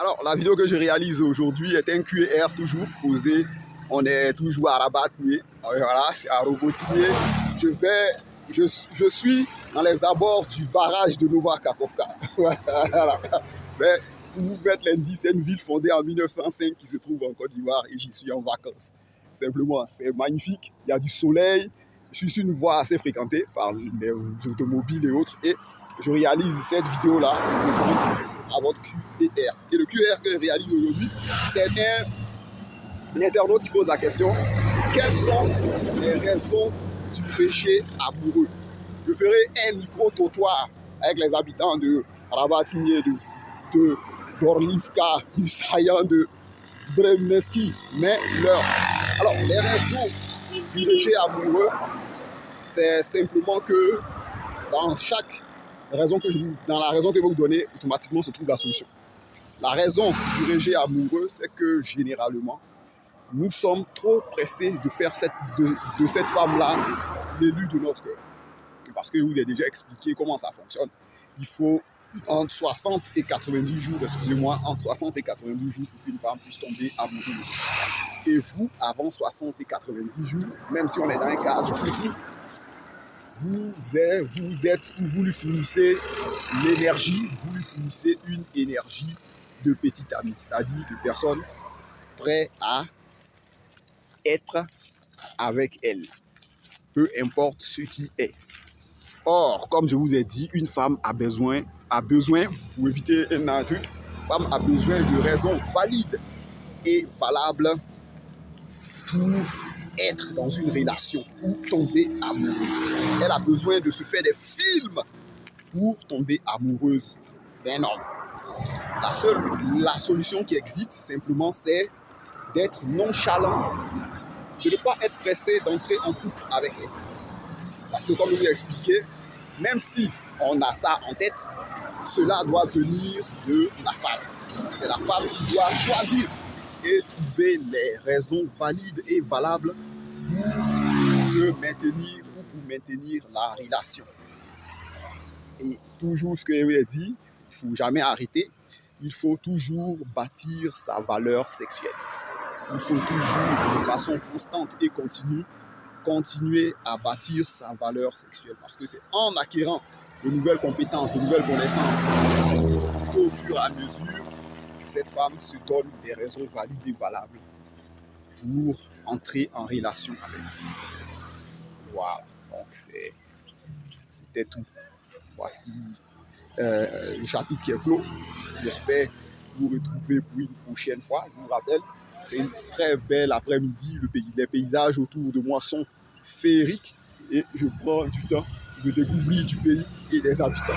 Alors, la vidéo que je réalise aujourd'hui est un QER toujours posé. On est toujours à Rabat-Nié. Voilà, c'est à Robotinier. Je suis dans les abords du barrage de Nova Kakhovka. Voilà. Mais pour vous mettre l'indice, c'est une ville fondée en 1905 qui se trouve en Côte d'Ivoire et j'y suis en vacances. Simplement, c'est magnifique. Il y a du soleil. Je suis sur une voie assez fréquentée par les automobiles et autres. Et je réalise cette vidéo-là à votre QER. Et le QER que je réalise aujourd'hui, c'est un internaute qui pose la question: quelles sont les raisons du péché amoureux? Je ferai un micro-trottoir avec les habitants de Rabat-Nié, de d'Orliska, du Saillant, de Bremneski, mais leur. Alors, les raisons du péché amoureux, c'est simplement que dans chaque raison que dans la raison que je vais vous donner, automatiquement se trouve la solution. La raison du rejet amoureux, c'est que généralement, nous sommes trop pressés de faire de cette femme-là l'élu de notre cœur. Parce que je vous ai déjà expliqué comment ça fonctionne. Il faut entre 60 et 90 jours, excusez-moi, entre 60 et 90 jours pour qu'une femme puisse tomber amoureuse. Et vous, avant 60 et 90 jours, même si on est dans un cadre précis, vous lui fournissez l'énergie, vous lui fournissez une énergie de petite amie, c'est-à-dire de personnes prêtes à être avec elle, peu importe ce qui est. Or, comme je vous ai dit, une femme a besoin, pour éviter un truc, une femme a besoin de raisons valides et valables pour être dans une relation, pour tomber amoureuse. Elle a besoin de se faire des films pour tomber amoureuse d'un homme. La solution qui existe simplement, c'est d'être nonchalant, de ne pas être pressé d'entrer en couple avec elle. Parce que comme je vous ai expliqué, même si on a ça en tête, cela doit venir de la femme. C'est la femme qui doit choisir et trouver les raisons valides et valables pour se maintenir ou pour maintenir la relation. Et toujours ce que je vous ai dit, il ne faut jamais arrêter. Il faut toujours bâtir sa valeur sexuelle. Il faut toujours, de façon constante et continue, continuer à bâtir sa valeur sexuelle. Parce que c'est en acquérant de nouvelles compétences, de nouvelles connaissances qu'au fur et à mesure, cette femme se donne des raisons valides et valables pour entrer en relation avec vous. Voilà, donc c'était tout. Voici le chapitre qui est clos. J'espère vous retrouver pour une prochaine fois. Je vous rappelle, c'est une très belle après-midi. Les paysages autour de moi sont féeriques et je prends du temps de découvrir du pays et des habitants.